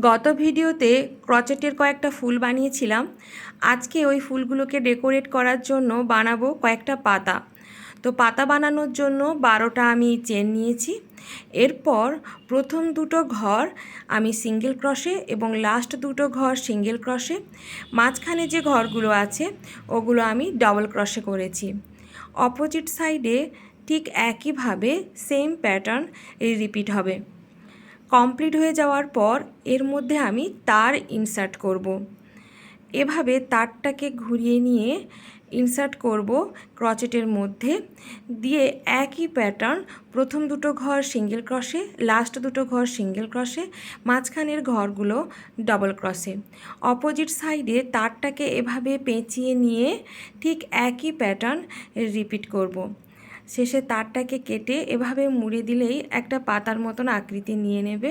গত ভিডিওতে ক্রচেটের কয়েকটা ফুল বানিয়েছিলাম। আজকে ওই ফুলগুলোকে ডেকোরেট করার জন্য বানাবো কয়েকটা পাতা। তো পাতা বানানোর জন্য 12টা আমি চেন নিয়েছি। এরপর প্রথম দুটো ঘর আমি সিঙ্গেল ক্রশে এবং লাস্ট দুটো ঘর সিঙ্গেল ক্রশে, মাঝখানে যে ঘরগুলো আছে ওগুলো আমি ডাবল ক্রশে করেছি। অপোজিট সাইডে ঠিক একইভাবে সেম প্যাটার্ন রিপিট হবে। কমপ্লিট হয়ে যাওয়ার পর এর মধ্যে আমি তার ইনসার্ট করব। এভাবে তারটাকে ঘুরিয়ে নিয়ে ইনসার্ট করব ক্রচেটের মধ্যে, দিয়ে একই প্যাটার্ন প্রথম দুটো ঘর সিঙ্গেল ক্রশে, লাস্ট দুটো ঘর সিঙ্গেল ক্রশে, মাঝখানের ঘরগুলো ডাবল ক্রশে। অপোজিট সাইডে তারটাকে এভাবে পেঁচিয়ে নিয়ে ঠিক একই প্যাটার্ন রিপিট করব। শেষে তারটাকে কেটে এভাবে মুড়ে দিলেই একটা পাতার মতন আকৃতি নিয়ে নেবে।